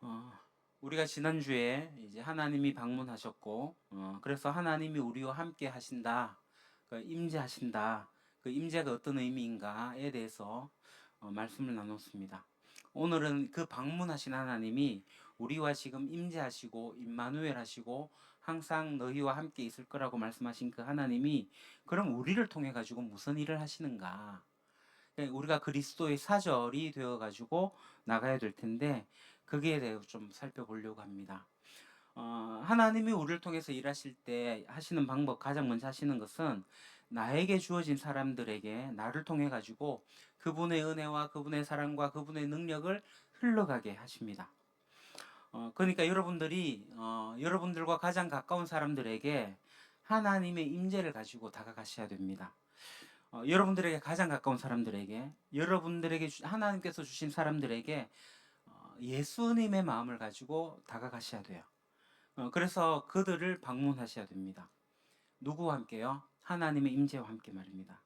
어, 우리가 지난주에 이제 하나님이 방문하셨고, 그래서 하나님이 우리와 함께 하신다, 그 임재하신다, 그 임재가 어떤 의미인가에 대해서 말씀을 나눴습니다. 오늘은 그 방문하신 하나님이 우리와 지금 임재하시고 임마누엘 하시고 항상 너희와 함께 있을 거라고 말씀하신 그 하나님이 그럼 우리를 통해 가지고 무슨 일을 하시는가? 우리가 그리스도의 사절이 되어 가지고 나가야 될 텐데 거기에 대해서 좀 살펴보려고 합니다. 하나님이 우리를 통해서 일하실 때 하시는 방법, 가장 먼저 하시는 것은 나에게 주어진 사람들에게 나를 통해 가지고 그분의 은혜와 그분의 사랑과 그분의 능력을 흘러가게 하십니다. 그러니까 여러분들이 여러분들과 가장 가까운 사람들에게 하나님의 임재를 가지고 다가가셔야 됩니다. 여러분들에게 가장 가까운 사람들에게, 여러분들에게 하나님께서 주신 사람들에게 예수님의 마음을 가지고 다가가셔야 돼요. 그래서 그들을 방문하셔야 됩니다. 누구와 함께요? 하나님의 임재와 함께 말입니다.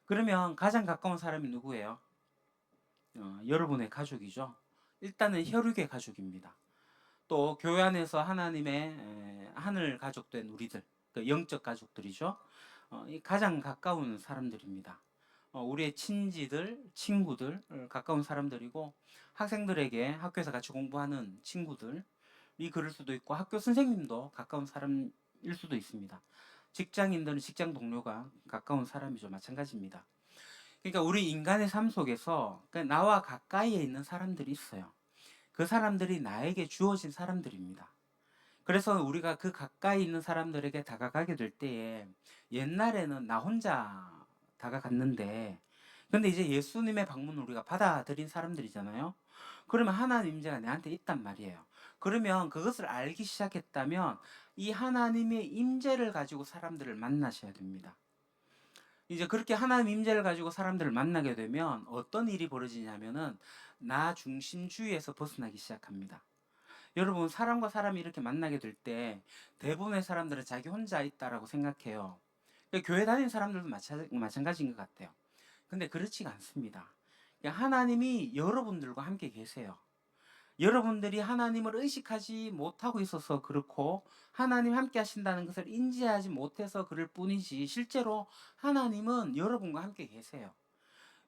그러면 가장 가까운 사람이 누구예요? 여러분의 가족이죠. 일단은 혈육의 가족입니다. 또 교회 안에서 하나님의 하늘 가족된 우리들, 그 영적 가족들이죠. 이 가장 가까운 사람들입니다. 우리의 친지들, 친구들, 가까운 사람들이고 학생들에게 학교에서 같이 공부하는 친구들이 그럴 수도 있고 학교 선생님도 가까운 사람일 수도 있습니다. 직장인들은 직장 동료가 가까운 사람이죠. 마찬가지입니다. 그러니까 우리 인간의 삶 속에서 나와 가까이에 있는 사람들이 있어요. 그 사람들이 나에게 주어진 사람들입니다. 그래서 우리가 그 가까이 있는 사람들에게 다가가게 될 때에 옛날에는 나 혼자 다가갔는데 근데 이제 예수님의 방문을 우리가 받아들인 사람들이잖아요. 그러면 하나님 임재가 내한테 있단 말이에요. 그러면 그것을 알기 시작했다면 이 하나님의 임재를 가지고 사람들을 만나셔야 됩니다. 이제 그렇게 하나님 임재를 가지고 사람들을 만나게 되면 어떤 일이 벌어지냐면은 나 중심주의에서 벗어나기 시작합니다. 여러분 사람과 사람이 이렇게 만나게 될 때 대부분의 사람들은 자기 혼자 있다라고 생각해요. 교회 다니는 사람들도 마찬가지인 것 같아요. 근데 그렇지가 않습니다. 하나님이 여러분들과 함께 계세요. 여러분들이 하나님을 의식하지 못하고 있어서 그렇고 하나님 함께 하신다는 것을 인지하지 못해서 그럴 뿐이지 실제로 하나님은 여러분과 함께 계세요.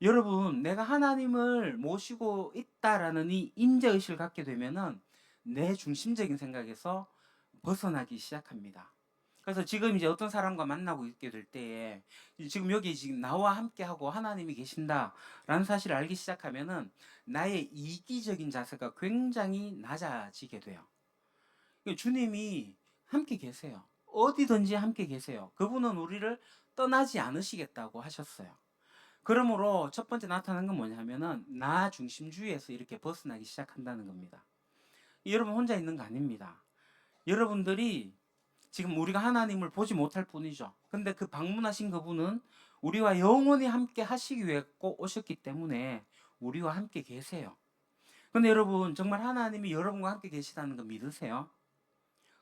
여러분, 내가 하나님을 모시고 있다라는 이 임재의식을 갖게 되면은 내 중심적인 생각에서 벗어나기 시작합니다. 그래서 지금 이제 어떤 사람과 만나고 있게 될 때에 지금 여기 지금 나와 함께하고 하나님이 계신다라는 사실을 알기 시작하면은 나의 이기적인 자세가 굉장히 낮아지게 돼요. 주님이 함께 계세요. 어디든지 함께 계세요. 그분은 우리를 떠나지 않으시겠다고 하셨어요. 그러므로 첫 번째 나타나는 건 뭐냐면은 나 중심주의에서 이렇게 벗어나기 시작한다는 겁니다. 여러분 혼자 있는 거 아닙니다. 여러분들이 지금 우리가 하나님을 보지 못할 뿐이죠. 근데 그 방문하신 그분은 우리와 영원히 함께 하시기 위해 꼭 오셨기 때문에 우리와 함께 계세요. 근데 여러분 정말 하나님이 여러분과 함께 계시다는 거 믿으세요?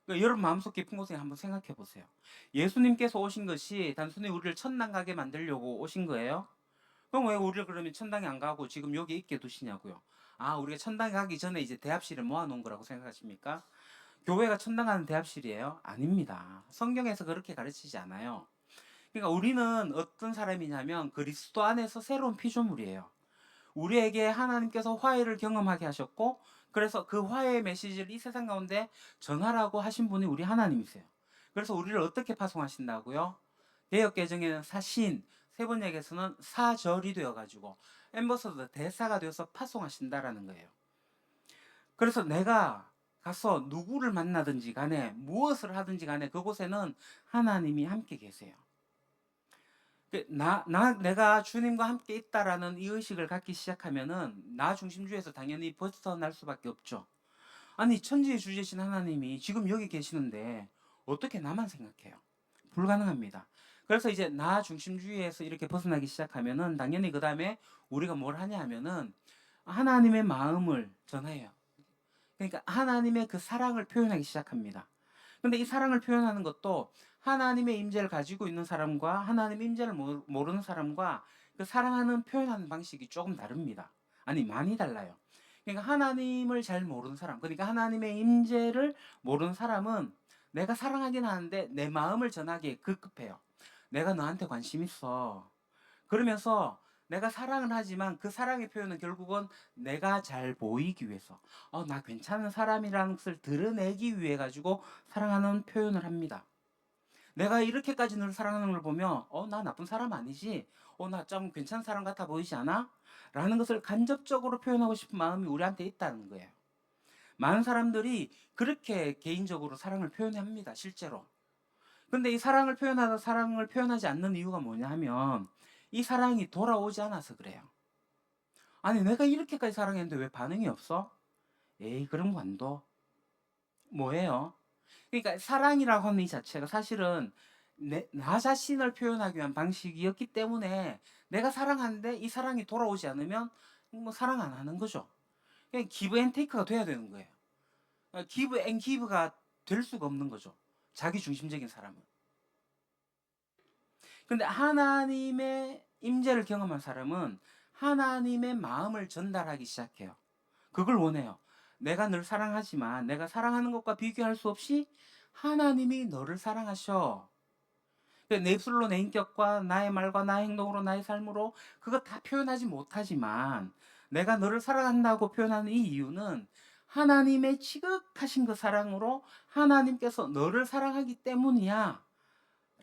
그러니까 여러분 마음속 깊은 곳에 한번 생각해 보세요. 예수님께서 오신 것이 단순히 우리를 천당 가게 만들려고 오신 거예요? 그럼 왜 우리를 그러면 천당에 안 가고 지금 여기 있게 두시냐고요? 아, 우리가 천당에 가기 전에 이제 대합실을 모아놓은 거라고 생각하십니까? 교회가 천당 가는 대합실이에요? 아닙니다. 성경에서 그렇게 가르치지 않아요. 그러니까 우리는 어떤 사람이냐면 그리스도 안에서 새로운 피조물이에요. 우리에게 하나님께서 화해를 경험하게 하셨고 그래서 그 화해의 메시지를 이 세상 가운데 전하라고 하신 분이 우리 하나님이세요. 그래서 우리를 어떻게 파송하신다고요? 개혁개정에는 사신, 세번역에서는 사절이 되어가지고 엠버서더 대사가 되어서 파송하신다라는 거예요. 그래서 내가 가서 누구를 만나든지 간에 무엇을 하든지 간에 그곳에는 하나님이 함께 계세요. 내가 주님과 함께 있다라는 이 의식을 갖기 시작하면은 나 중심주의에서 당연히 벗어날 수밖에 없죠. 아니, 천지의 주제신 하나님이 지금 여기 계시는데 어떻게 나만 생각해요? 불가능합니다. 그래서 이제 나 중심주의에서 이렇게 벗어나기 시작하면은 당연히 그 다음에 우리가 뭘 하냐 하면은 하나님의 마음을 전해요. 그러니까 하나님의 그 사랑을 표현하기 시작합니다. 근데 이 사랑을 표현하는 것도 하나님의 임재를 가지고 있는 사람과 하나님 임재를 모르는 사람과 그 사랑하는 표현하는 방식이 조금 다릅니다. 아니, 많이 달라요. 그러니까 하나님을 잘 모르는 사람, 그러니까 하나님의 임재를 모르는 사람은 내가 사랑하긴 하는데 내 마음을 전하기에 급급해요. 내가 너한테 관심 있어. 그러면서 내가 사랑을 하지만 그 사랑의 표현은 결국은 내가 잘 보이기 위해서, 나 괜찮은 사람이라는 것을 드러내기 위해 가지고 사랑하는 표현을 합니다. 내가 이렇게까지 늘 사랑하는 걸 보면 나 나쁜 사람 아니지? 나 좀 괜찮은 사람 같아 보이지 않아? 라는 것을 간접적으로 표현하고 싶은 마음이 우리한테 있다는 거예요. 많은 사람들이 그렇게 개인적으로 사랑을 표현합니다. 실제로. 근데 이 사랑을 표현하다 사랑을 표현하지 않는 이유가 뭐냐 하면 이 사랑이 돌아오지 않아서 그래요. 아니 내가 이렇게까지 사랑했는데 왜 반응이 없어? 에이 그런 거 안 둬. 뭐예요? 그러니까 사랑이라고 하는 이 자체가 사실은 나 자신을 표현하기 위한 방식이었기 때문에 내가 사랑하는데 이 사랑이 돌아오지 않으면 뭐 사랑 안 하는 거죠. 그냥 기브 앤 테이크가 돼야 되는 거예요. 기브 앤 기브가 될 수가 없는 거죠. 자기 중심적인 사람은. 근데 하나님의 임재를 경험한 사람은 하나님의 마음을 전달하기 시작해요. 그걸 원해요. 내가 늘 사랑하지만 내가 사랑하는 것과 비교할 수 없이 하나님이 너를 사랑하셔. 내 입술로 내 인격과 나의 말과 나의 행동으로 나의 삶으로 그거 다 표현하지 못하지만 내가 너를 사랑한다고 표현하는 이 이유는 하나님의 지극하신 그 사랑으로 하나님께서 너를 사랑하기 때문이야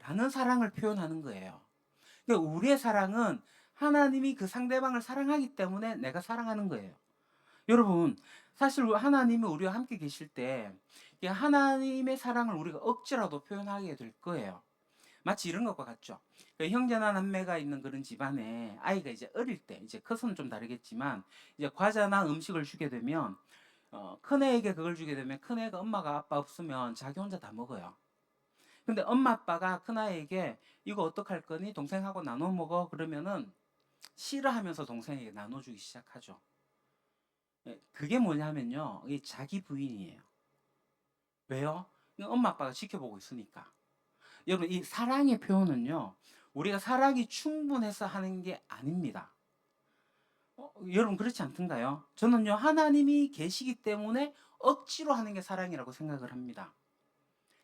라는 사랑을 표현하는 거예요. 그러니까 우리의 사랑은 하나님이 그 상대방을 사랑하기 때문에 내가 사랑하는 거예요. 여러분, 사실 하나님이 우리와 함께 계실 때 하나님의 사랑을 우리가 억지라도 표현하게 될 거예요. 마치 이런 것과 같죠. 형제나 남매가 있는 그런 집안에 아이가 이제 어릴 때, 이제 커서는 좀 다르겠지만, 이제 과자나 음식을 주게 되면, 큰애에게 그걸 주게 되면 큰애가 엄마가 아빠 없으면 자기 혼자 다 먹어요. 근데 엄마 아빠가 큰아이에게 이거 어떡할 거니? 동생하고 나눠 먹어. 그러면은 싫어하면서 동생에게 나눠주기 시작하죠. 그게 뭐냐면요. 이 자기 부인이에요. 왜요? 엄마 아빠가 지켜보고 있으니까. 여러분, 이 사랑의 표현은요, 우리가 사랑이 충분해서 하는 게 아닙니다. 여러분, 그렇지 않던가요? 저는요, 하나님이 계시기 때문에 억지로 하는 게 사랑이라고 생각을 합니다.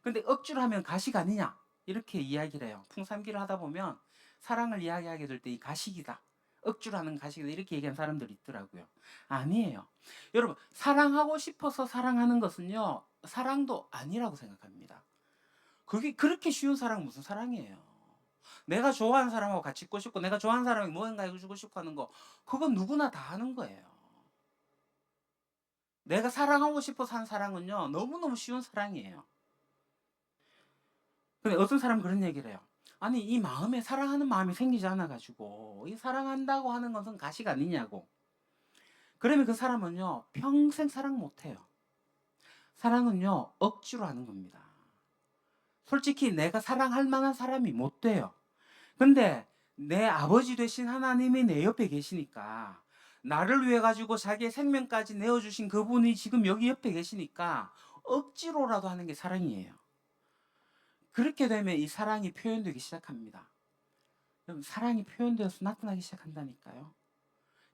근데 억지로 하면 가식 아니냐? 이렇게 이야기를 해요. 풍삼기를 하다 보면 사랑을 이야기하게 될 때 이 가식이다. 억지로 하는 가식이다. 이렇게 얘기하는 사람들이 있더라고요. 아니에요. 여러분, 사랑하고 싶어서 사랑하는 것은요, 사랑도 아니라고 생각합니다. 그게 그렇게 쉬운 사랑은 무슨 사랑이에요? 내가 좋아하는 사람하고 같이 있고 싶고 내가 좋아하는 사람이 뭔가 해주고 싶고 하는 거 그건 누구나 다 하는 거예요. 내가 사랑하고 싶어서 한 사랑은요 너무너무 쉬운 사랑이에요. 근데 어떤 사람은 그런 얘기를 해요. 아니 이 마음에 사랑하는 마음이 생기지 않아가지고 이 사랑한다고 하는 것은 가식 아니냐고. 그러면 그 사람은요 평생 사랑 못해요. 사랑은요 억지로 하는 겁니다. 솔직히 내가 사랑할 만한 사람이 못 돼요. 근데 내 아버지 되신 하나님이 내 옆에 계시니까 나를 위해 가지고 자기의 생명까지 내어주신 그분이 지금 여기 옆에 계시니까 억지로라도 하는 게 사랑이에요. 그렇게 되면 이 사랑이 표현되기 시작합니다. 여러분 사랑이 표현되어서 나타나기 시작한다니까요.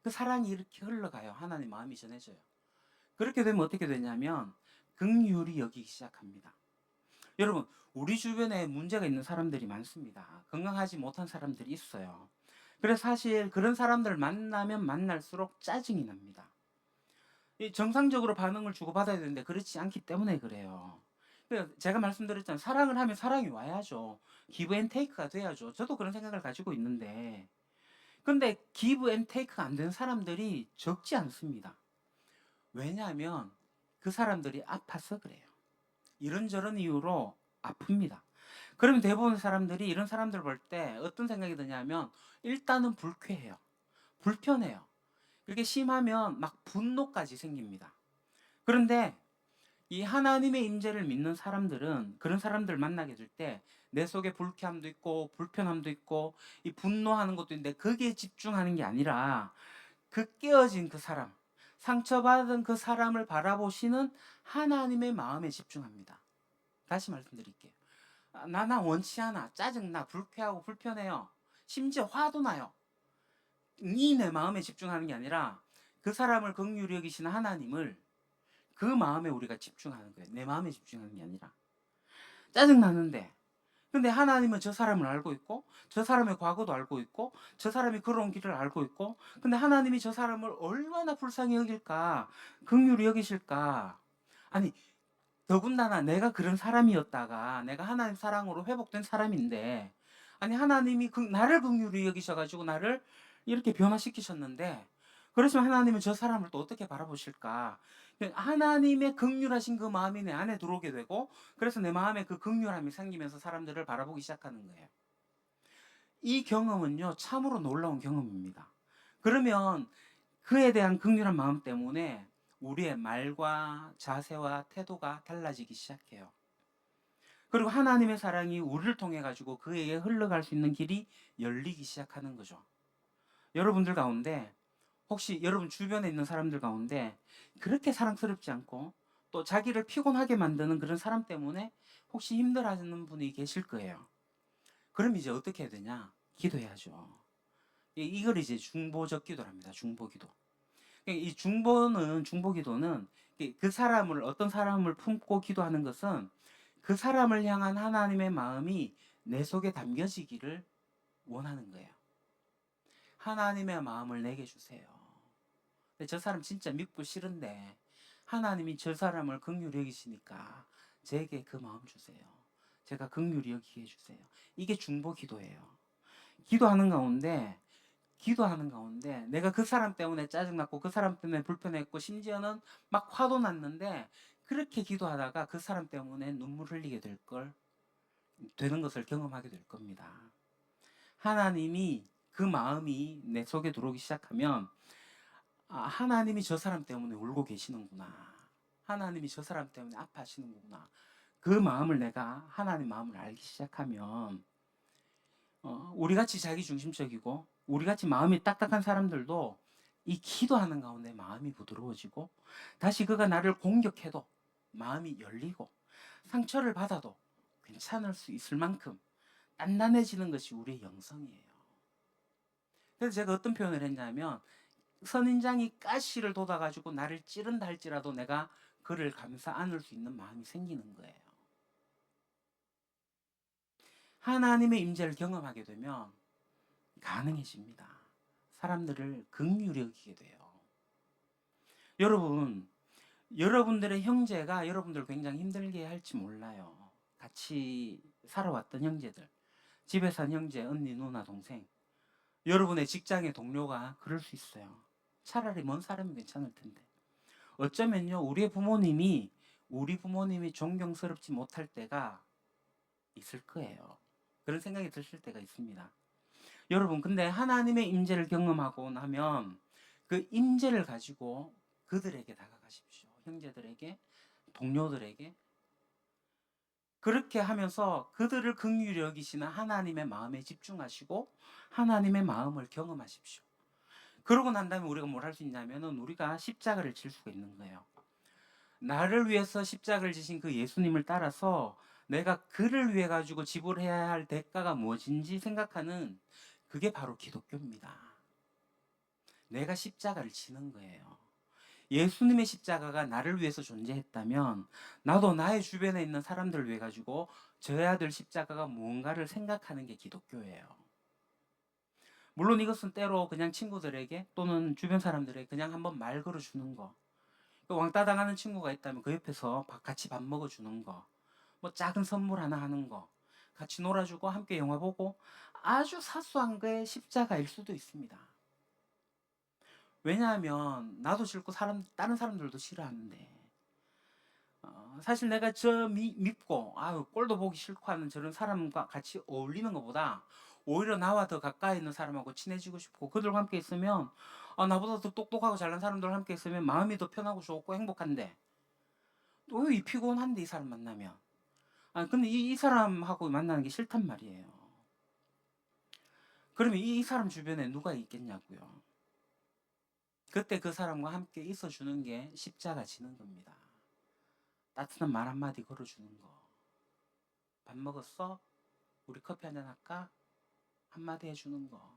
그 사랑이 이렇게 흘러가요. 하나님 마음이 전해져요. 그렇게 되면 어떻게 되냐면 긍휼히 여기기 시작합니다. 여러분 우리 주변에 문제가 있는 사람들이 많습니다. 건강하지 못한 사람들이 있어요. 그래서 사실 그런 사람들을 만나면 만날수록 짜증이 납니다. 정상적으로 반응을 주고받아야 되는데 그렇지 않기 때문에 그래요. 제가 말씀드렸잖아요. 사랑을 하면 사랑이 와야죠. 기브 앤 테이크가 돼야죠. 저도 그런 생각을 가지고 있는데 근데 기브 앤 테이크가 안 되는 사람들이 적지 않습니다. 왜냐하면 그 사람들이 아파서 그래요. 이런저런 이유로 아픕니다. 그러면 대부분 사람들이 이런 사람들 볼 때 어떤 생각이 드냐면 일단은 불쾌해요. 불편해요. 그게 심하면 막 분노까지 생깁니다. 그런데 이 하나님의 임재를 믿는 사람들은 그런 사람들 만나게 될 때 내 속에 불쾌함도 있고 불편함도 있고 이 분노하는 것도 있는데 거기에 집중하는 게 아니라 그 깨어진 그 사람, 상처받은 그 사람을 바라보시는 하나님의 마음에 집중합니다. 다시 말씀드릴게요. 나 원치 않아. 짜증나. 불쾌하고 불편해요. 심지어 화도 나요. 네 내 마음에 집중하는 게 아니라 그 사람을 긍휼히 여기시는 하나님을 그 마음에 우리가 집중하는 거예요. 내 마음에 집중하는 게 아니라. 짜증나는데 근데 하나님은 저 사람을 알고 있고 저 사람의 과거도 알고 있고 저 사람이 걸어온 길을 알고 있고 근데 하나님이 저 사람을 얼마나 불쌍히 여길까 긍휼히 여기실까. 아니 더군다나 내가 그런 사람이었다가 내가 하나님 사랑으로 회복된 사람인데 아니 하나님이 나를 긍휼히 여기셔가지고 나를 이렇게 변화시키셨는데 그러시면 하나님은 저 사람을 또 어떻게 바라보실까. 하나님의 긍휼하신 그 마음이 내 안에 들어오게 되고 그래서 내 마음에 그 긍휼함이 생기면서 사람들을 바라보기 시작하는 거예요. 이 경험은요 참으로 놀라운 경험입니다. 그러면 그에 대한 긍휼한 마음 때문에 우리의 말과 자세와 태도가 달라지기 시작해요. 그리고 하나님의 사랑이 우리를 통해 가지고 그에게 흘러갈 수 있는 길이 열리기 시작하는 거죠. 여러분들 가운데 혹시 여러분 주변에 있는 사람들 가운데 그렇게 사랑스럽지 않고 또 자기를 피곤하게 만드는 그런 사람 때문에 혹시 힘들어하는 분이 계실 거예요. 그럼 이제 어떻게 해야 되냐? 기도해야죠. 이걸 이제 중보적 기도랍니다. 중보기도. 이 중보기도는 그 사람을 어떤 사람을 품고 기도하는 것은 그 사람을 향한 하나님의 마음이 내 속에 담겨지기를 원하는 거예요. 하나님의 마음을 내게 주세요. 근데 저 사람 진짜 믿고 싫은데 하나님이 저 사람을 긍휼히 여기시니까 제게 그 마음 주세요. 제가 긍휼히 여기게 해주세요. 이게 중보기도예요. 기도하는 가운데 내가 그 사람 때문에 짜증났고 그 사람 때문에 불편했고 심지어는 막 화도 났는데 그렇게 기도하다가 그 사람 때문에 눈물 흘리게 되는 것을 경험하게 될 겁니다. 하나님이 그 마음이 내 속에 들어오기 시작하면 하나님이 저 사람 때문에 울고 계시는구나. 하나님이 저 사람 때문에 아파하시는구나. 그 마음을 내가 하나님 마음을 알기 시작하면 우리같이 자기중심적이고 우리같이 마음이 딱딱한 사람들도 이 기도하는 가운데 마음이 부드러워지고 다시 그가 나를 공격해도 마음이 열리고 상처를 받아도 괜찮을 수 있을 만큼 단단해지는 것이 우리의 영성이에요. 그래서 제가 어떤 표현을 했냐면 선인장이 가시를 돋아가지고 나를 찌른다 할지라도 내가 그를 감싸 안을 수 있는 마음이 생기는 거예요. 하나님의 임재를 경험하게 되면 가능해집니다. 사람들을 긍휼히 여기게 돼요. 여러분들의 형제가 여러분들 굉장히 힘들게 할지 몰라요. 같이 살아왔던 형제들, 집에 산 형제, 언니, 누나, 동생, 여러분의 직장의 동료가 그럴 수 있어요. 차라리 먼 사람이 괜찮을 텐데. 어쩌면요, 우리 부모님이 존경스럽지 못할 때가 있을 거예요. 그런 생각이 드실 때가 있습니다. 여러분, 근데 하나님의 임재를 경험하고 나면 그 임재를 가지고 그들에게 다가가십시오. 형제들에게, 동료들에게. 그렇게 하면서 그들을 긍휼히 여기시는 하나님의 마음에 집중하시고 하나님의 마음을 경험하십시오. 그러고 난 다음에 우리가 뭘 할 수 있냐면은 우리가 십자가를 질 수가 있는 거예요. 나를 위해서 십자가를 지신 그 예수님을 따라서 내가 그를 위해 가지고 지불해야 할 대가가 무엇인지 생각하는 그게 바로 기독교입니다. 내가 십자가를 지는 거예요. 예수님의 십자가가 나를 위해서 존재했다면 나도 나의 주변에 있는 사람들을 위해 가지고 져야 될 십자가가 무언가를 생각하는 게 기독교예요. 물론 이것은 때로 그냥 친구들에게 또는 주변 사람들에게 그냥 한번 말 걸어주는 거, 왕따 당하는 친구가 있다면 그 옆에서 같이 밥 먹어주는 거, 뭐 작은 선물 하나 하는 거, 같이 놀아주고 함께 영화 보고 아주 사소한 거에 십자가일 수도 있습니다. 왜냐하면 나도 싫고 다른 사람들도 싫어하는데 사실 내가 밉고 꼴도 보기 싫고 하는 저런 사람과 같이 어울리는 것보다 오히려 나와 더 가까이 있는 사람하고 친해지고 싶고 그들과 함께 있으면 나보다 더 똑똑하고 잘난 사람들과 함께 있으면 마음이 더 편하고 좋고 행복한데 왜 피곤한데 이 사람 만나면 근데 이 사람하고 만나는 게 싫단 말이에요. 그러면 이 사람 주변에 누가 있겠냐고요. 그때 그 사람과 함께 있어주는 게 십자가 지는 겁니다. 따뜻한 말 한마디 걸어주는 거. 밥 먹었어? 우리 커피 한잔 할까? 한마디 해주는 거.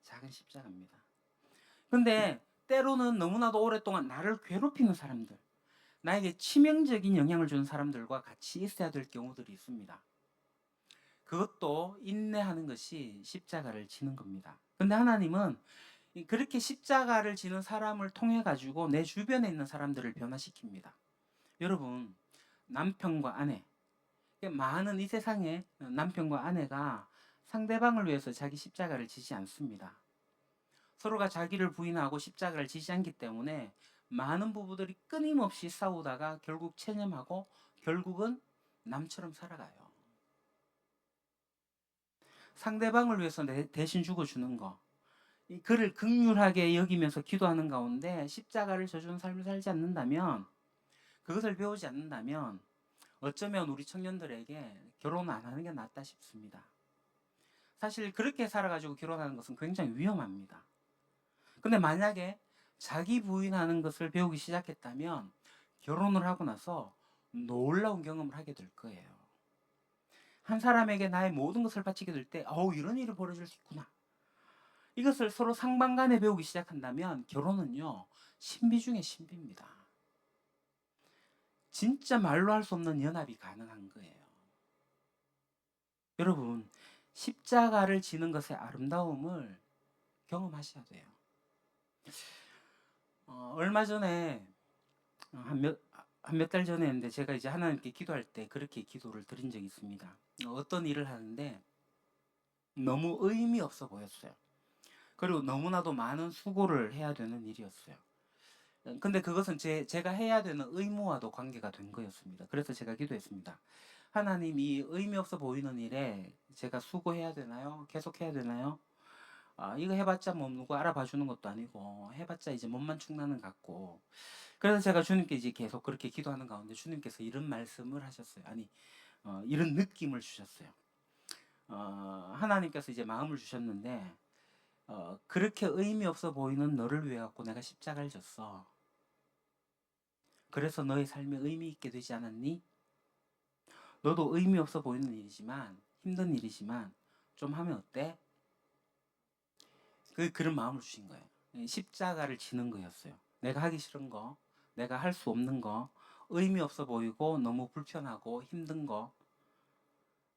작은 십자가입니다. 근데 때로는 너무나도 오랫동안 나를 괴롭히는 사람들, 나에게 치명적인 영향을 주는 사람들과 같이 있어야 될 경우들이 있습니다. 그것도 인내하는 것이 십자가를 지는 겁니다. 근데 하나님은 그렇게 십자가를 지는 사람을 통해 가지고 내 주변에 있는 사람들을 변화시킵니다. 여러분, 남편과 아내, 많은 이 세상에 남편과 아내가 상대방을 위해서 자기 십자가를 지지 않습니다. 서로가 자기를 부인하고 십자가를 지지 않기 때문에 많은 부부들이 끊임없이 싸우다가 결국 체념하고 결국은 남처럼 살아가요. 상대방을 위해서 대신 죽어주는 거, 그를 긍휼하게 여기면서 기도하는 가운데 십자가를 져주는 삶을 살지 않는다면, 그것을 배우지 않는다면 어쩌면 우리 청년들에게 결혼 안 하는 게 낫다 싶습니다. 사실 그렇게 살아가지고 결혼하는 것은 굉장히 위험합니다. 근데 만약에 자기 부인하는 것을 배우기 시작했다면 결혼을 하고 나서 놀라운 경험을 하게 될 거예요. 한 사람에게 나의 모든 것을 바치게 될 때, 이런 일이 벌어질 수 있구나. 이것을 서로 상반간에 배우기 시작한다면 결혼은요, 신비 중에 신비입니다. 진짜 말로 할 수 없는 연합이 가능한 거예요. 여러분, 십자가를 지는 것의 아름다움을 경험하셔야 돼요. 얼마 전에 한 몇 달 전에 했는데 제가 이제 하나님께 기도할 때 그렇게 기도를 드린 적이 있습니다. 어떤 일을 하는데 너무 의미 없어 보였어요. 그리고 너무나도 많은 수고를 해야 되는 일이었어요. 근데 그것은 제가 해야 되는 의무와도 관계가 된 거였습니다. 그래서 제가 기도했습니다. 하나님, 이 의미 없어 보이는 일에 제가 수고해야 되나요? 계속 해야 되나요? 이거 해봤자 뭐 누구 알아봐 주는 것도 아니고 해봤자 이제 몸만 축나는 것 같고. 그래서 제가 주님께 이제 계속 그렇게 기도하는 가운데 주님께서 이런 말씀을 하셨어요. 이런 느낌을 주셨어요. 하나님께서 이제 마음을 주셨는데, 그렇게 의미 없어 보이는 너를 위해 갖고 내가 십자가를 졌어. 그래서 너의 삶에 의미 있게 되지 않았니? 너도 의미 없어 보이는 일이지만, 힘든 일이지만 좀 하면 어때? 그런 마음을 주신 거예요. 십자가를 지는 거였어요. 내가 하기 싫은 거, 내가 할 수 없는 거, 의미 없어 보이고 너무 불편하고 힘든 거,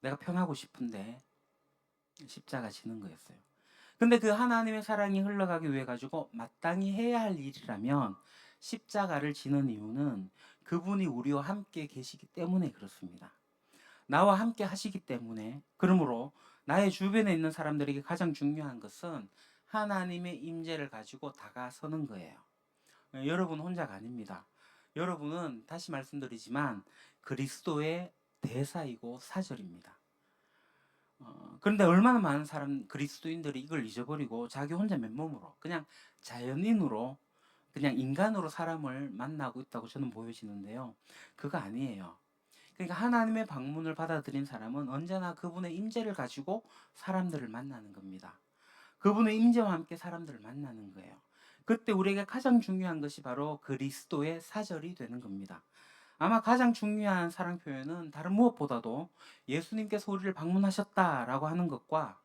내가 편하고 싶은데 십자가 지는 거였어요. 근데 그 하나님의 사랑이 흘러가기 위해 가지고 마땅히 해야 할 일이라면 십자가를 지는 이유는 그분이 우리와 함께 계시기 때문에 그렇습니다. 나와 함께 하시기 때문에. 그러므로 나의 주변에 있는 사람들에게 가장 중요한 것은 하나님의 임재를 가지고 다가서는 거예요. 여러분 혼자가 아닙니다. 여러분은 다시 말씀드리지만 그리스도의 대사이고 사절입니다. 그런데 얼마나 많은 그리스도인들이 이걸 잊어버리고 자기 혼자 맨몸으로 그냥 자연인으로 그냥 인간으로 사람을 만나고 있다고 저는 보여지는데요. 그거 아니에요. 그러니까 하나님의 방문을 받아들인 사람은 언제나 그분의 임재를 가지고 사람들을 만나는 겁니다. 그분의 임재와 함께 사람들을 만나는 거예요. 그때 우리에게 가장 중요한 것이 바로 그리스도의 사절이 되는 겁니다. 아마 가장 중요한 사랑 표현은 다른 무엇보다도 예수님께서 우리를 방문하셨다라고 하는 것과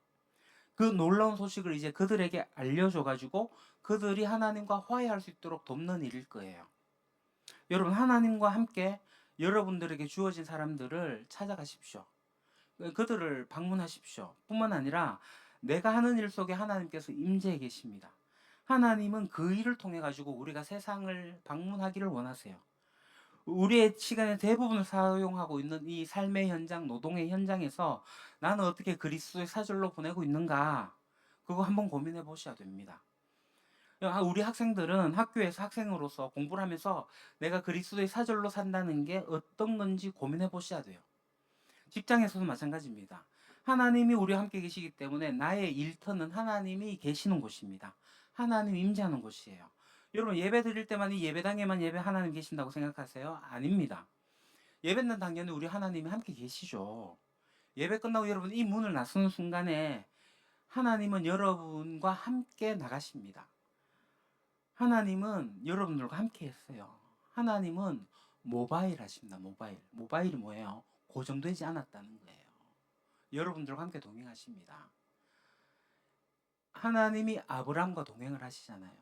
그 놀라운 소식을 이제 그들에게 알려줘가지고 그들이 하나님과 화해할 수 있도록 돕는 일일 거예요. 여러분, 하나님과 함께 여러분들에게 주어진 사람들을 찾아가십시오. 그들을 방문하십시오. 뿐만 아니라 내가 하는 일 속에 하나님께서 임재해 계십니다. 하나님은 그 일을 통해 가지고 우리가 세상을 방문하기를 원하세요. 우리의 시간의 대부분을 사용하고 있는 이 삶의 현장, 노동의 현장에서 나는 어떻게 그리스도의 사절로 보내고 있는가? 그거 한번 고민해 보셔야 됩니다. 우리 학생들은 학교에서 학생으로서 공부를 하면서 내가 그리스도의 사절로 산다는 게 어떤 건지 고민해 보셔야 돼요. 직장에서도 마찬가지입니다. 하나님이 우리와 함께 계시기 때문에 나의 일터는 하나님이 계시는 곳입니다. 하나님이 임재하는 곳이에요. 여러분, 예배 드릴 때만 이 예배당에만 하나님 계신다고 생각하세요? 아닙니다. 예배는 당연히 우리 하나님이 함께 계시죠. 예배 끝나고 여러분 이 문을 나서는 순간에 하나님은 여러분과 함께 나가십니다. 하나님은 여러분들과 함께 했어요. 하나님은 모바일 하십니다. 모바일이 뭐예요? 고정되지 않았다는 거예요. 여러분들과 함께 동행하십니다. 하나님이 아브라함과 동행을 하시잖아요.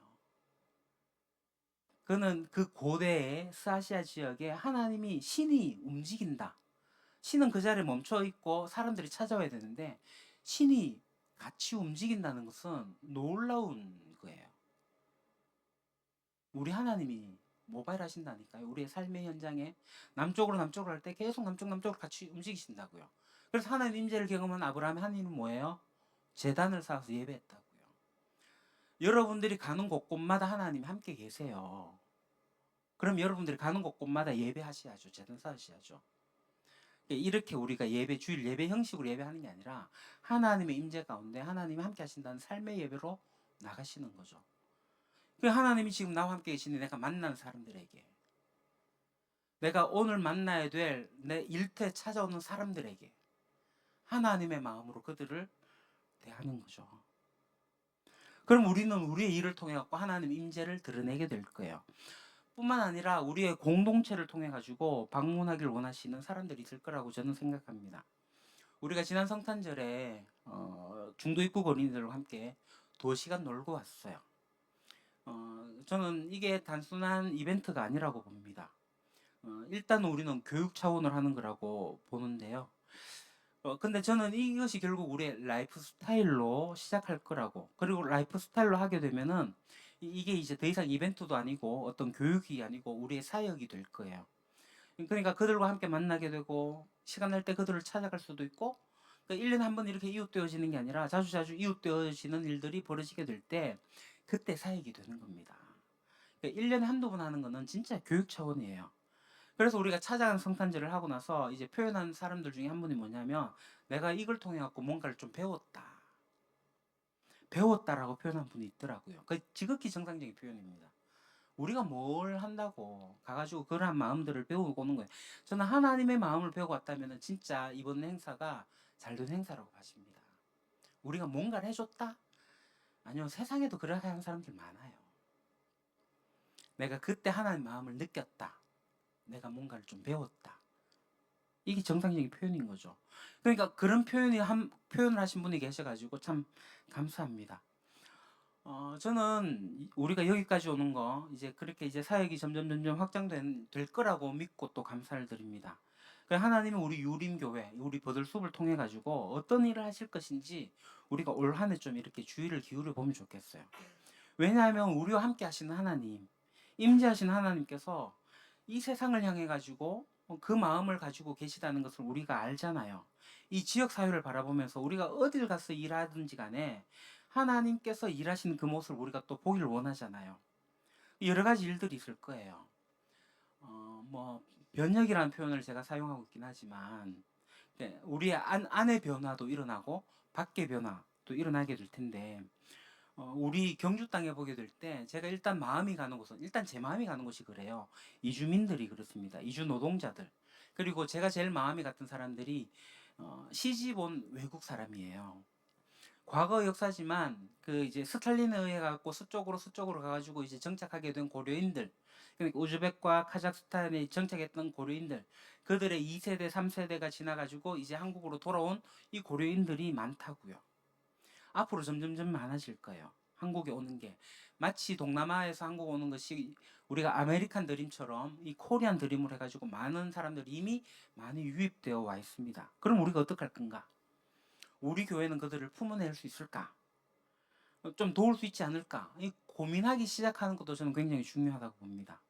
그는 그 고대의 스아시아 지역에 하나님이 신이 움직인다. 신은 그 자리에 멈춰 있고 사람들이 찾아와야 되는데 신이 같이 움직인다는 것은 놀라운 거예요. 우리 하나님이 모바일 하신다니까요. 우리의 삶의 현장에 남쪽으로 할 때 계속 남쪽으로 같이 움직이신다고요. 그래서 하나님 임재를 경험한 아브라함 하나님은 뭐예요? 제단을 쌓아서 예배했다고요. 여러분들이 가는 곳곳마다 하나님 함께 계세요. 그럼 여러분들이 가는 곳곳마다 예배하셔야죠. 제단 쌓으셔야죠. 이렇게 우리가 주일 예배 형식으로 예배하는 게 아니라 하나님의 임재 가운데 하나님이 함께 하신다는 삶의 예배로 나가시는 거죠. 그 하나님이 지금 나와 함께 계시니 내가 만나는 사람들에게, 내가 오늘 만나야 될 내 일터에 찾아오는 사람들에게 하나님의 마음으로 그들을 대하는 거죠. 그럼 우리는 우리의 일을 통해 갖고 하나님 임재를 드러내게 될 거예요. 뿐만 아니라 우리의 공동체를 통해 가지고 방문하길 원하시는 사람들이 있을 거라고 저는 생각합니다. 우리가 지난 성탄절에 중도 입국 어린이들과 함께 2시간 놀고 왔어요. 저는 이게 단순한 이벤트가 아니라고 봅니다. 일단 우리는 교육 차원을 하는 거라고 보는데요. 근데 저는 이것이 결국 우리의 라이프 스타일로 시작할 거라고, 그리고 라이프 스타일로 하게 되면은 이게 이제 더 이상 이벤트도 아니고 어떤 교육이 아니고 우리의 사역이 될 거예요. 그러니까 그들과 함께 만나게 되고 시간 날 때 그들을 찾아갈 수도 있고, 그러니까 1년에 한 번 이렇게 이웃되어지는 게 아니라 자주자주 이웃되어지는 일들이 벌어지게 될 때 그때 사역이 되는 겁니다. 그러니까 1년에 한두 번 하는 거는 진짜 교육 차원이에요. 그래서 우리가 찾아간 성탄절을 하고 나서 이제 표현한 사람들 중에 한 분이 뭐냐면, 내가 이걸 통해 갖고 뭔가를 좀 배웠다라고 표현한 분이 있더라고요. 그 지극히 정상적인 표현입니다. 우리가 뭘 한다고 가가지고 그러한 마음들을 배우고 오는 거예요. 저는 하나님의 마음을 배우고 왔다면 진짜 이번 행사가 잘된 행사라고 봐집니다. 우리가 뭔가를 해줬다? 아니요, 세상에도 그렇게 하는 사람들 많아요. 내가 그때 하나님 마음을 느꼈다. 내가 뭔가를 좀 배웠다. 이게 정상적인 표현인 거죠. 그러니까 그런 표현을 하신 분이 계셔가지고 참 감사합니다. 저는 우리가 여기까지 오는 거 이제 그렇게 이제 사역이 점점 확장될 거라고 믿고 또 감사를 드립니다. 하나님은 우리 유림교회, 우리 버들숲을 통해 가지고 어떤 일을 하실 것인지 우리가 올 한 해 좀 이렇게 주의를 기울여 보면 좋겠어요. 왜냐하면 우리와 함께 하시는 하나님, 임재하시는 하나님께서 이 세상을 향해 가지고 그 마음을 가지고 계시다는 것을 우리가 알잖아요. 이 지역 사회를 바라보면서 우리가 어딜 가서 일하든지 간에 하나님께서 일하시는 그 모습을 우리가 또 보기를 원하잖아요. 여러 가지 일들이 있을 거예요. 뭐 변혁이라는 표현을 제가 사용하고 있긴 하지만 우리의 안의 변화도 일어나고 밖의 변화도 일어나게 될 텐데, 우리 경주 땅에 보게 될 때 제가 일단 마음이 가는 곳은, 일단 제 마음이 가는 곳이 그래요. 이주민들이 그렇습니다. 이주 노동자들. 그리고 제가 제일 마음이 같은 사람들이 시집 온 외국 사람이에요. 과거 역사지만 그 이제 스탈린에 의해 갖고 서쪽으로 가가지고 이제 정착하게 된 고려인들, 그러니까 우즈벡과 카자흐스탄에 정착했던 고려인들, 그들의 2세대, 3세대가 지나가지고 이제 한국으로 돌아온 이 고려인들이 많다고요. 앞으로 점점점 많아질 거예요. 한국에 오는 게 마치 동남아에서 한국 오는 것이 우리가 아메리칸 드림처럼 이 코리안 드림을 해가지고 많은 사람들이 이미 많이 유입되어 와 있습니다. 그럼 우리가 어떡할 건가? 우리 교회는 그들을 품어낼 수 있을까? 좀 도울 수 있지 않을까? 이 고민하기 시작하는 것도 저는 굉장히 중요하다고 봅니다.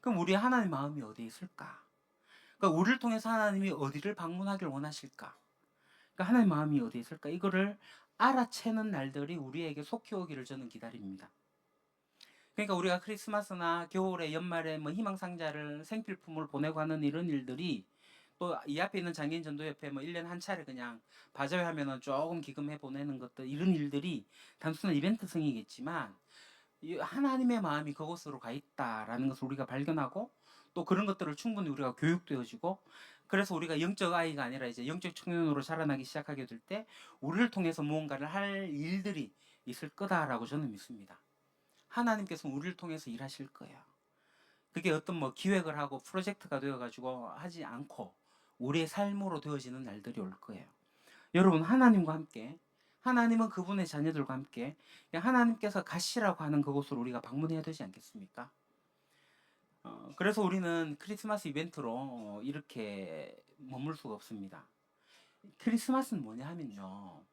그럼 우리 하나님 마음이 어디에 있을까? 그러니까 우리를 통해서 하나님이 어디를 방문하길 원하실까? 그러니까 하나님 마음이 어디에 있을까? 이거를 알아채는 날들이 우리에게 속히 오기를 저는 기다립니다. 그러니까 우리가 크리스마스나 겨울에 연말에 뭐 희망상자를 생필품을 보내고 하는 이런 일들이, 또 이 앞에 있는 장애인 전도협회 뭐 1년에 한 차례 그냥 바자회 하면은 조금 기금해 보내는 것들, 이런 일들이 단순한 이벤트성이겠지만 하나님의 마음이 그곳으로 가 있다라는 것을 우리가 발견하고, 또 그런 것들을 충분히 우리가 교육되어지고, 그래서 우리가 영적 아이가 아니라 이제 영적 청년으로 자라나기 시작하게 될 때 우리를 통해서 무언가를 할 일들이 있을 거다라고 저는 믿습니다. 하나님께서 우리를 통해서 일하실 거예요. 그게 어떤 뭐 기획을 하고 프로젝트가 되어가지고 하지 않고 우리의 삶으로 되어지는 날들이 올 거예요. 여러분, 하나님과 함께, 하나님은 그분의 자녀들과 함께 하나님께서 가시라고 하는 그곳으로 우리가 방문해야 되지 않겠습니까? 그래서 우리는 크리스마스 이벤트로 이렇게 머물 수가 없습니다. 크리스마스는 뭐냐 하면요,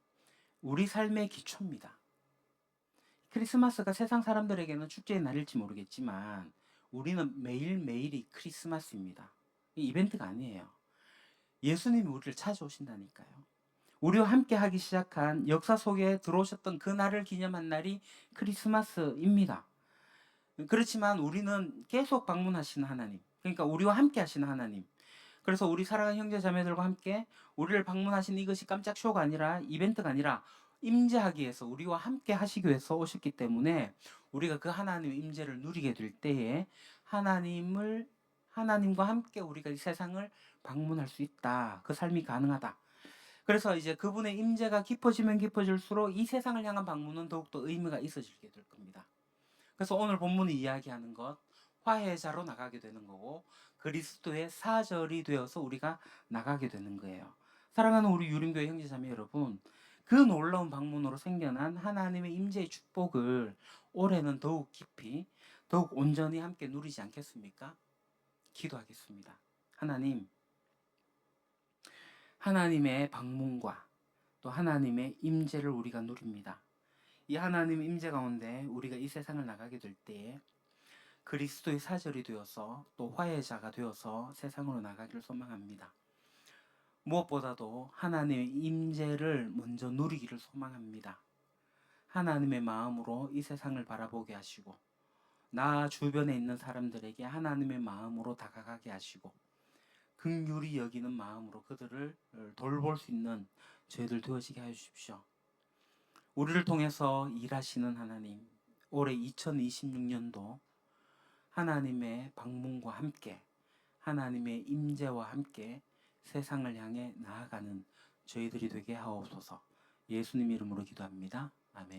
우리 삶의 기초입니다. 크리스마스가 세상 사람들에게는 축제의 날일지 모르겠지만 우리는 매일매일이 크리스마스입니다. 이 이벤트가 아니에요. 예수님이 우리를 찾아오신다니까요. 우리와 함께 하기 시작한 역사 속에 들어오셨던 그 날을 기념한 날이 크리스마스입니다. 그렇지만 우리는 계속 방문하시는 하나님, 그러니까 우리와 함께 하시는 하나님, 그래서 우리 사랑하는 형제 자매들과 함께 우리를 방문하신 이것이 깜짝 쇼가 아니라 이벤트가 아니라 임재하기 위해서 우리와 함께 하시기 위해서 오셨기 때문에 우리가 그 하나님의 임재를 누리게 될 때에 하나님과 함께 우리가 이 세상을 방문할 수 있다. 그 삶이 가능하다. 그래서 이제 그분의 임재가 깊어지면 깊어질수록 이 세상을 향한 방문은 더욱더 의미가 있어지게 될 겁니다. 그래서 오늘 본문이 이야기하는 것, 화해자로 나가게 되는 거고 그리스도의 사절이 되어서 우리가 나가게 되는 거예요. 사랑하는 우리 유림교회 형제자매 여러분, 그 놀라운 방문으로 생겨난 하나님의 임재의 축복을 올해는 더욱 깊이, 더욱 온전히 함께 누리지 않겠습니까? 기도하겠습니다. 하나님의 방문과 또 하나님의 임재를 우리가 누립니다. 이 하나님의 임재 가운데 우리가 이 세상을 나가게 될 때에 그리스도의 사절이 되어서 또 화해자가 되어서 세상으로 나가기를 소망합니다. 무엇보다도 하나님의 임재를 먼저 누리기를 소망합니다. 하나님의 마음으로 이 세상을 바라보게 하시고 나 주변에 있는 사람들에게 하나님의 마음으로 다가가게 하시고 긍휼히 여기는 마음으로 그들을 돌볼 수 있는 저희들 되어지게 하십시오. 우리를 통해서 일하시는 하나님, 올해 2026년도 하나님의 방문과 함께 하나님의 임재와 함께 세상을 향해 나아가는 저희들이 되게 하옵소서. 예수님 이름으로 기도합니다. 아멘.